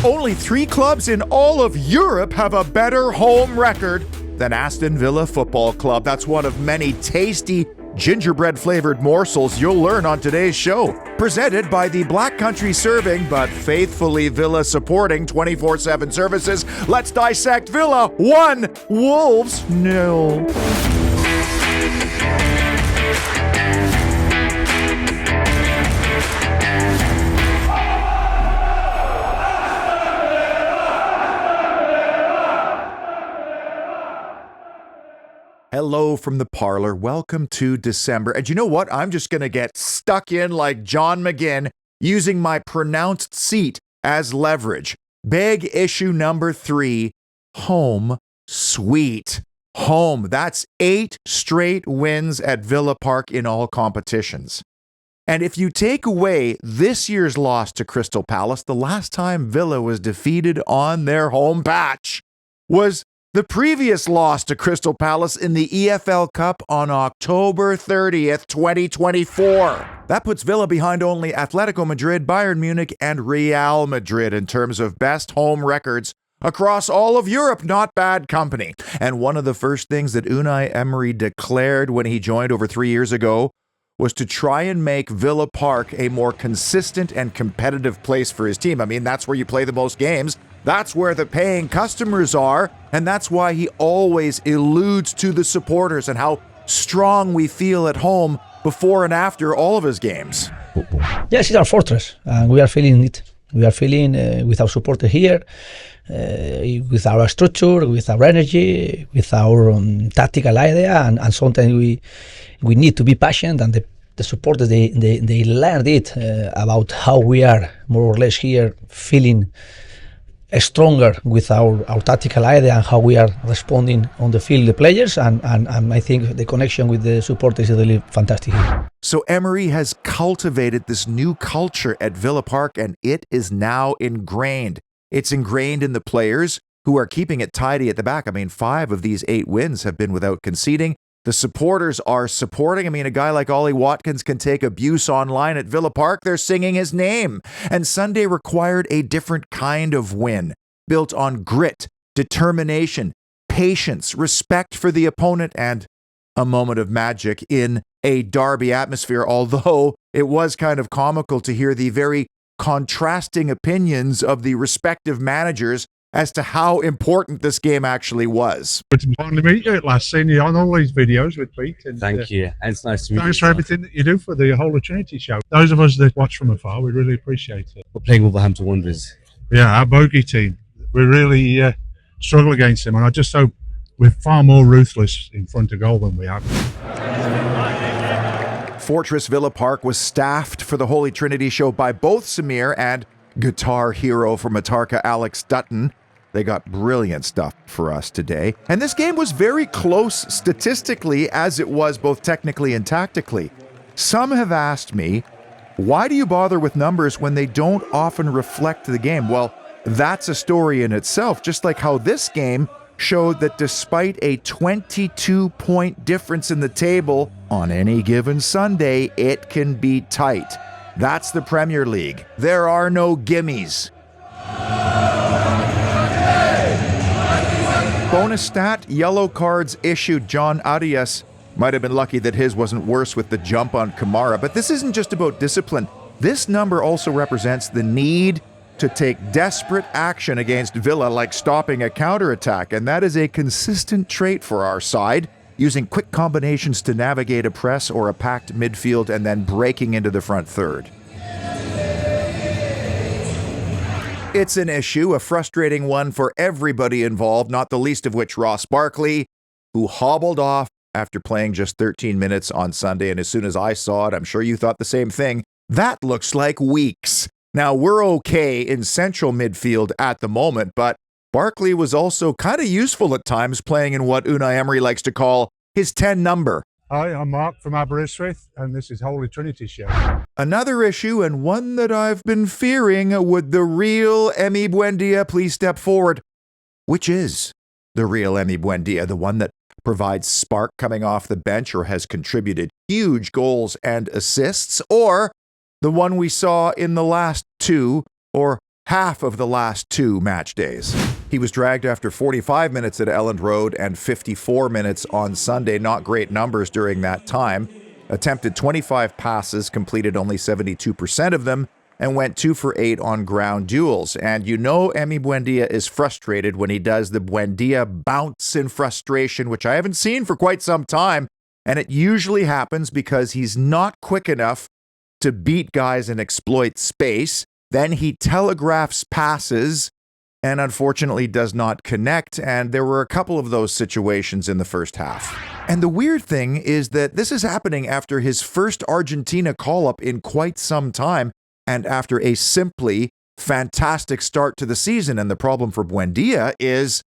Only 3 clubs in all of Europe have a better home record than Aston Villa Football Club. That's one of many tasty gingerbread-flavored morsels you'll learn on today's show. Presented by the Black Country serving but faithfully Villa supporting 24/7 services. Let's dissect Villa 1, Wolves 0. Hello from the parlor. Welcome to December. And you know what? I'm just going to get stuck in like John McGinn using my pronounced seat as leverage. Big issue number 3, home sweet. Home. That's 8 straight wins at Villa Park in all competitions. And if you take away this year's loss to Crystal Palace, the last time Villa was defeated on their home patch was the previous loss to Crystal Palace in the EFL Cup on October 30th, 2024. That puts Villa behind only Atletico Madrid, Bayern Munich, and Real Madrid in terms of best home records across all of Europe. Not bad company. And one of the first things that Unai Emery declared when he joined over 3 years ago was to try and make Villa Park a more consistent and competitive place for his team. I mean, that's where you play the most games. That's where the paying customers are, and that's why he always alludes to the supporters and how strong we feel at home before and after all of his games. Yes, it's our fortress, and we are feeling it. We are feeling with our supporters here, with our structure, with our energy, with our tactical idea, and sometimes we need to be patient, and the supporters, they learned it about how we are more or less here feeling stronger with our tactical idea and how we are responding on the field, the players, and I think the connection with the supporters is really fantastic here. So Emery has cultivated this new culture at Villa Park, and it is now ingrained. It's ingrained in the players who are keeping it tidy at the back. I mean, 5 of these 8 wins have been without conceding. The supporters are supporting. I mean, a guy like Ollie Watkins can take abuse online at Villa Park. They're singing his name. And Sunday required a different kind of win, built on grit, determination, patience, respect for the opponent, and a moment of magic in a derby atmosphere, although it was kind of comical to hear the very contrasting opinions of the respective managers as to how important this game actually was. Good to finally meet you at last, seeing you on all these videos with Pete. And, Thank you. It's nice to meet you. Thanks for everything that you do for the whole of Trinity show. Those of us that watch from afar, we really appreciate it. We're playing Wolverhampton Wanderers. Yeah, our bogey team. We really struggle against them, and I just hope we're far more ruthless in front of goal than we have. Fortress Villa Park was staffed for the Holy Trinity show by both Samir and guitar hero from Matarka, Alex Dutton. They got brilliant stuff for us today. And this game was very close statistically as it was both technically and tactically. Some have asked me, why do you bother with numbers when they don't often reflect the game? Well, that's a story in itself, just like how this game showed that despite a 22-point difference in the table, on any given Sunday, it can be tight. That's the Premier League. There are no gimmies. Bonus stat, yellow cards issued. John Arias might have been lucky that his wasn't worse with the jump on Kamara, but this isn't just about discipline. This number also represents the need to take desperate action against Villa, like stopping a counterattack, and that is a consistent trait for our side, using quick combinations to navigate a press or a packed midfield and then breaking into the front third. It's an issue, a frustrating one for everybody involved, not the least of which Ross Barkley, who hobbled off after playing just 13 minutes on Sunday. And as soon as I saw it, I'm sure you thought the same thing. That looks like weeks. Now, we're okay in central midfield at the moment, but Barkley was also kind of useful at times, playing in what Unai Emery likes to call his 10 number. Hi, I'm Mark from Aberystwyth, and this is Holy Trinity Show. Another issue, and one that I've been fearing, would the real Emi Buendia please step forward? Which is the real Emi Buendia, the one that provides spark coming off the bench or has contributed huge goals and assists, or the one we saw in the last 2 or half of the last 2 match days. He was dragged after 45 minutes at Elland Road and 54 minutes on Sunday. Not great numbers during that time. Attempted 25 passes, completed only 72% of them, and went 2 for 8 on ground duels. And you know Emi Buendia is frustrated when he does the Buendia bounce in frustration, which I haven't seen for quite some time. And it usually happens because he's not quick enough to beat guys and exploit space. Then he telegraphs passes and unfortunately does not connect. And there were a couple of those situations in the first half. And the weird thing is that this is happening after his first Argentina call-up in quite some time and after a simply fantastic start to the season. And the problem for Buendia is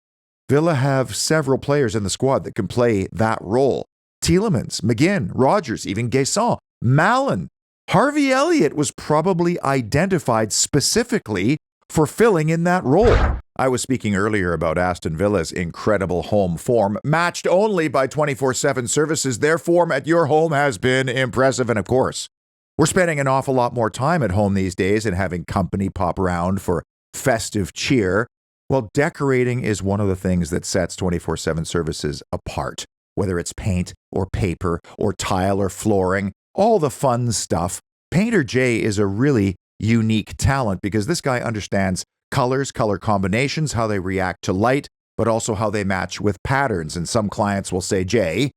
Villa have several players in the squad that can play that role. Tielemans, McGinn, Rogers, even Guesson, Mallon. Harvey Elliott was probably identified specifically for filling in that role. I was speaking earlier about Aston Villa's incredible home form, matched only by 24/7 services. Their form at your home has been impressive. And of course, we're spending an awful lot more time at home these days and having company pop around for festive cheer. Well, decorating is one of the things that sets 24/7 services apart. Whether it's paint or paper or tile or flooring, all the fun stuff. Painter Jay is a really unique talent because this guy understands colors, color combinations, how they react to light, but also how they match with patterns. And some clients will say, Jay,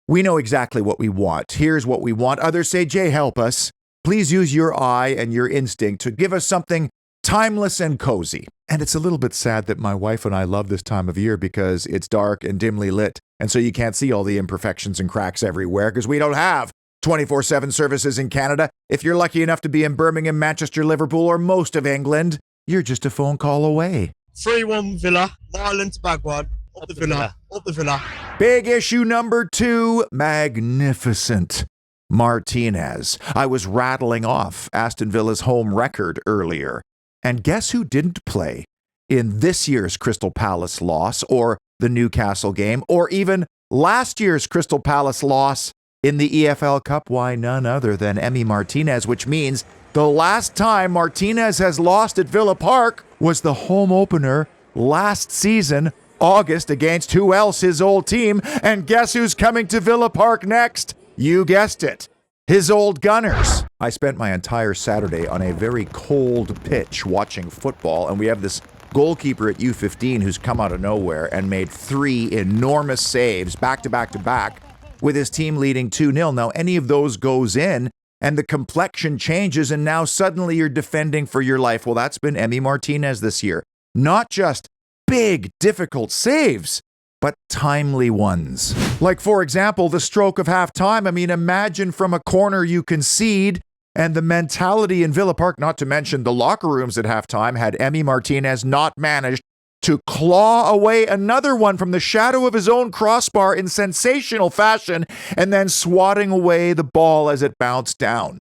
we know exactly what we want. Here's what we want. Others say, Jay, help us. Please use your eye and your instinct to give us something timeless and cozy. And it's a little bit sad that my wife and I love this time of year because it's dark and dimly lit. And so you can't see all the imperfections and cracks everywhere because we don't have 24/7 services in Canada. If you're lucky enough to be in Birmingham, Manchester, Liverpool, or most of England, you're just a phone call away. 3-1 Villa, Marlon to Bagwan, up the Villa, up the Villa. Big issue number 2, magnificent Martinez. I was rattling off Aston Villa's home record earlier. And guess who didn't play in this year's Crystal Palace loss or the Newcastle game or even last year's Crystal Palace loss in the EFL Cup? Why, none other than Emi Martinez, which means the last time Martinez has lost at Villa Park was the home opener last season, August, against who else? His old team. And guess who's coming to Villa Park next? You guessed it. His old Gunners. I spent my entire Saturday on a very cold pitch watching football, and we have this goalkeeper at U15 who's come out of nowhere and made 3 enormous saves back to back to back with his team leading 2-0. Now, any of those goes in, and the complexion changes, and now suddenly you're defending for your life. Well, that's been Emi Martinez this year. Not just big, difficult saves, but timely ones. Like, for example, the stroke of halftime. I mean, imagine from a corner you concede, and the mentality in Villa Park, not to mention the locker rooms at halftime, had Emi Martinez not managed to claw away another one from the shadow of his own crossbar in sensational fashion, and then swatting away the ball as it bounced down.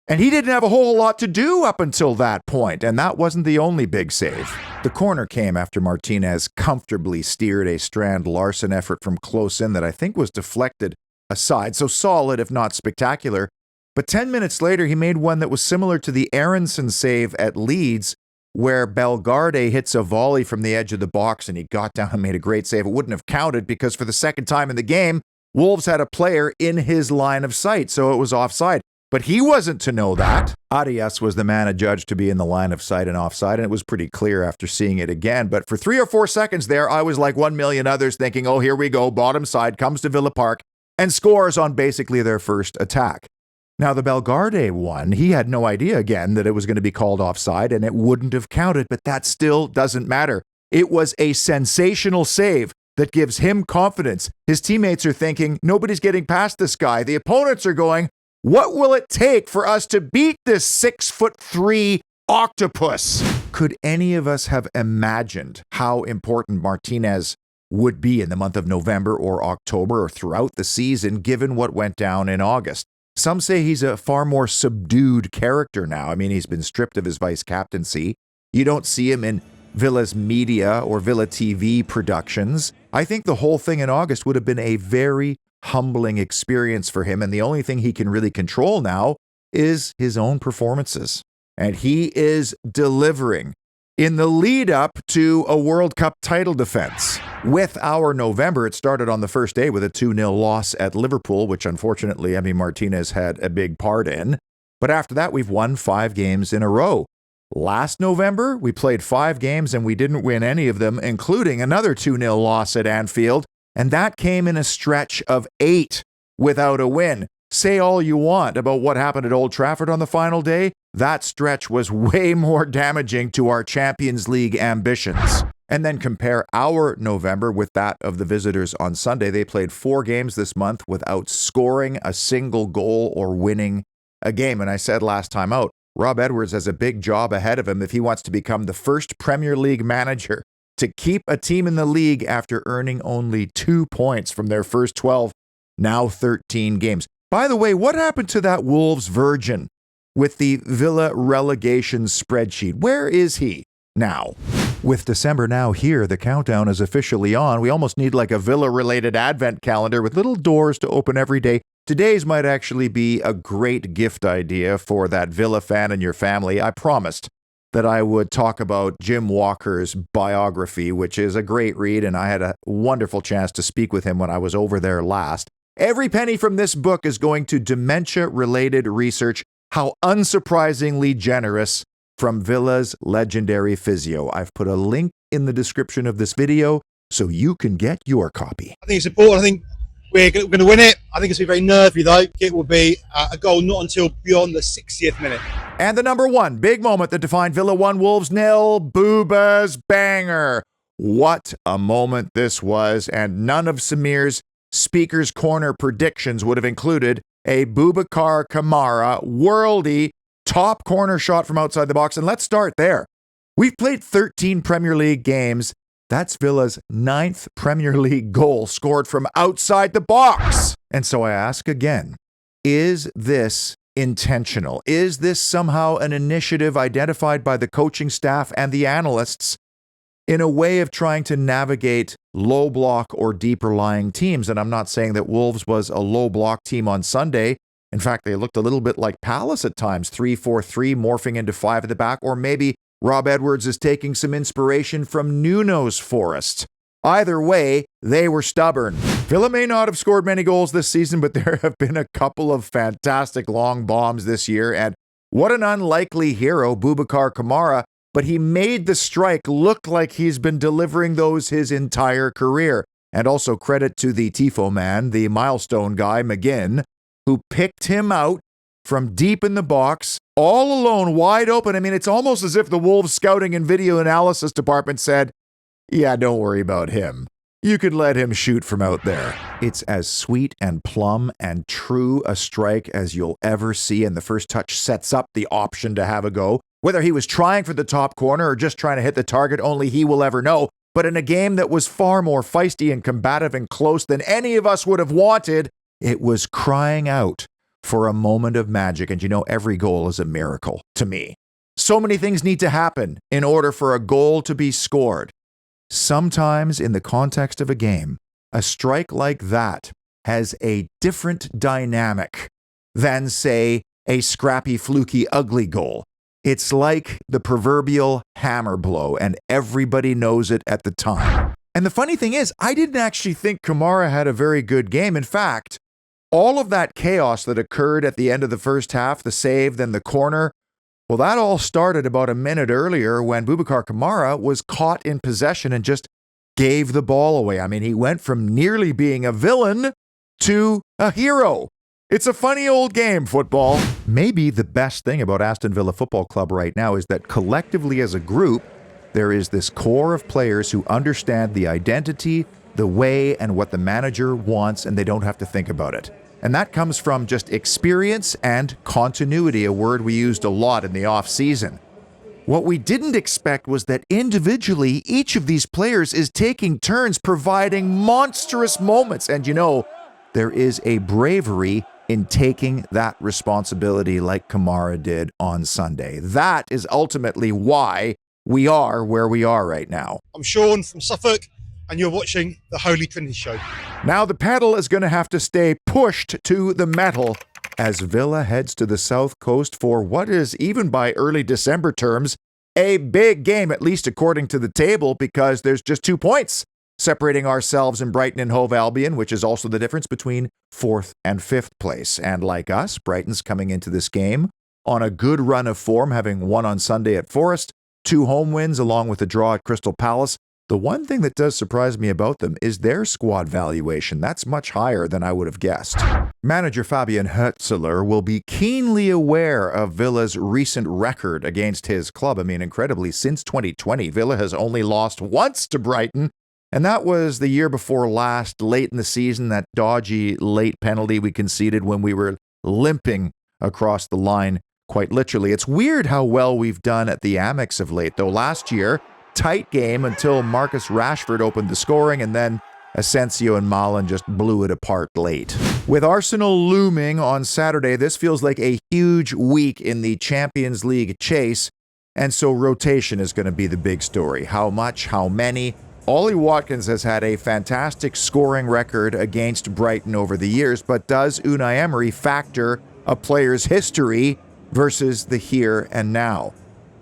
And he didn't have a whole lot to do up until that point, and that wasn't the only big save. The corner came after Martinez comfortably steered a Strand Larson effort from close in that I think was deflected aside, so solid if not spectacular. But 10 minutes later, he made one that was similar to the Aronson save at Leeds, where Bellegarde hits a volley from the edge of the box and he got down and made a great save. It wouldn't have counted because for the second time in the game, Wolves had a player in his line of sight, so it was offside. But he wasn't to know that. Arias was the man adjudged to be in the line of sight and offside, and it was pretty clear after seeing it again. But for 3 or 4 seconds there, I was like 1 million others thinking, oh, here we go, bottom side, comes to Villa Park, and scores on basically their first attack. Now, the Bellegarde one, he had no idea again that it was going to be called offside, and it wouldn't have counted, but that still doesn't matter. It was a sensational save that gives him confidence. His teammates are thinking, nobody's getting past this guy. The opponents are going, what will it take for us to beat this 6'3" octopus? Could any of us have imagined how important Martinez would be in the month of November or October or throughout the season, given what went down in August? Some say he's a far more subdued character now. I mean, he's been stripped of his vice captaincy. You don't see him in Villa's media or Villa TV productions. I think the whole thing in August would have been a very humbling experience for him, and the only thing he can really control now is his own performances. And he is delivering in the lead up to a World Cup title defense. With our November, it started on the first day with a 2-0 loss at Liverpool, which unfortunately, Martinez had a big part in. But after that, we've won 5 games in a row. Last November, we played 5 games and we didn't win any of them, including another 2-0 loss at Anfield. And that came in a stretch of 8 without a win. Say all you want about what happened at Old Trafford on the final day. That stretch was way more damaging to our Champions League ambitions. And then compare our November with that of the visitors on Sunday. They played 4 games this month without scoring a single goal or winning a game. And I said last time out, Rob Edwards has a big job ahead of him if he wants to become the first Premier League manager to keep a team in the league after earning only 2 points from their first 12, now 13 games. By the way, what happened to that Wolves virgin with the Villa relegation spreadsheet? Where is he now? With December now here, the countdown is officially on. We almost need like a Villa-related advent calendar with little doors to open every day. Today's might actually be a great gift idea for that Villa fan and your family. I promised that I would talk about Jim Walker's biography, which is a great read, and I had a wonderful chance to speak with him when I was over there last. Every penny from this book is going to dementia-related research. How unsurprisingly generous from Villa's legendary physio. I've put a link in the description of this video so you can get your copy. I think it's important. I think we're going to win it. I think it's going to be very nervy, though. It will be a goal not until beyond the 60th minute. And the number one big moment that defined Villa 1, Wolves 0, Booba's banger. What a moment this was, and none of Samir's Speaker's Corner predictions would have included a Boubacar Kamara worldy top corner shot from outside the box. And let's start there. We've played 13 Premier League games. That's Villa's 9th Premier League goal scored from outside the box. And so I ask again, is this intentional? Is this somehow an initiative identified by the coaching staff and the analysts in a way of trying to navigate low block or deeper lying teams? And I'm not saying that Wolves was a low block team on Sunday. In fact, they looked a little bit like Palace at times, 3-4-3 morphing into 5 at the back, or maybe Rob Edwards is taking some inspiration from Nuno's Forest. Either way, they were stubborn. Villa may not have scored many goals this season, but there have been a couple of fantastic long bombs this year, and what an unlikely hero, Boubacar Kamara, but he made the strike look like he's been delivering those his entire career. And also credit to the Tifo man, the milestone guy, McGinn, who picked him out from deep in the box, all alone, wide open. It's almost as if the Wolves scouting and video analysis department said, yeah, don't worry about him. You could let him shoot from out there. It's as sweet and plumb and true a strike as you'll ever see, and the first touch sets up the option to have a go. Whether he was trying for the top corner or just trying to hit the target, only he will ever know. But in a game that was far more feisty and combative and close than any of us would have wanted, it was crying out for a moment of magic. And every goal is a miracle to me. So many things need to happen in order for a goal to be scored. Sometimes in the context of a game, a strike like that has a different dynamic than, say, a scrappy, fluky, ugly goal. It's like the proverbial hammer blow, and everybody knows it at the time. And the funny thing is, I didn't actually think Kamara had a very good game. In fact, all of that chaos that occurred at the end of the first half, the save, then the corner, well, that all started about a minute earlier when Boubacar Kamara was caught in possession and just gave the ball away. He went from nearly being a villain to a hero. It's a funny old game, football. Maybe the best thing about Aston Villa Football Club right now is that collectively as a group, there is this core of players who understand the identity, the way, and what the manager wants, and they don't have to think about it. And that comes from just experience and continuity, a word we used a lot in the off-season. What we didn't expect was that individually, each of these players is taking turns providing monstrous moments. And there is a bravery in taking that responsibility like Kamara did on Sunday. That is ultimately why we are where we are right now. I'm Sean from Suffolk, and you're watching the Holy Trinity Show. Now the pedal is going to have to stay pushed to the metal as Villa heads to the south coast for what is, even by early December terms, A big game, at least according to the table, because there's just 2 points separating ourselves and Brighton and Hove Albion, which is also the difference between 4th and 5th place. And like us, Brighton's coming into this game on a good run of form, having won on Sunday at Forest, 2 home wins along with a draw at Crystal Palace. The one thing that does surprise me about them is their squad valuation. That's much higher than I would have guessed. Manager Fabian Hürzeler will be keenly aware of Villa's recent record against his club. I mean, incredibly, since 2020, Villa has only lost once to Brighton, and that was the year before last, late in the season, that dodgy late penalty we conceded when we were limping across the line, quite literally. It's weird how well we've done at the Amex of late, though. Last year, tight game until Marcus Rashford opened the scoring, and then Asensio and Malen just blew it apart late. With Arsenal looming on Saturday, this feels like a huge week in the Champions League chase, and so rotation is going to be the big story. How much? How many? Ollie Watkins has had a fantastic scoring record against Brighton over the years, but does Unai Emery factor a player's history versus the here and now?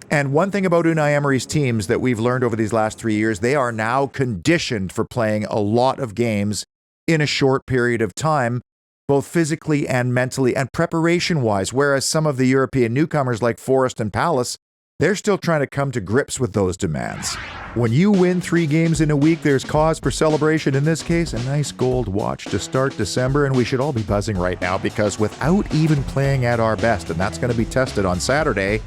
And one thing about Unai Emery's teams that we've learned over these last 3 years, they are now conditioned for playing a lot of games in a short period of time, both physically and mentally and preparation-wise, whereas some of the European newcomers like Forest and Palace, they're still trying to come to grips with those demands. When you win 3 games in a week, there's cause for celebration. In this case, a nice gold watch to start December, and we should all be buzzing right now because without even playing at our best, and that's going to be tested on Saturday,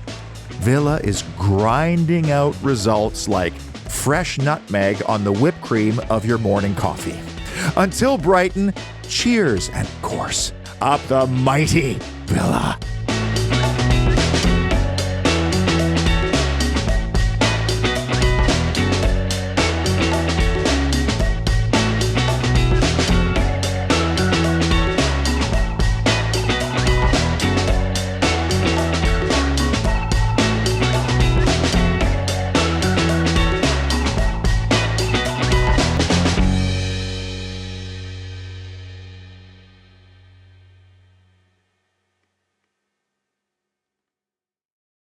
Villa is grinding out results like fresh nutmeg on the whipped cream of your morning coffee. Until Brighton, cheers, and of course, up the mighty Villa.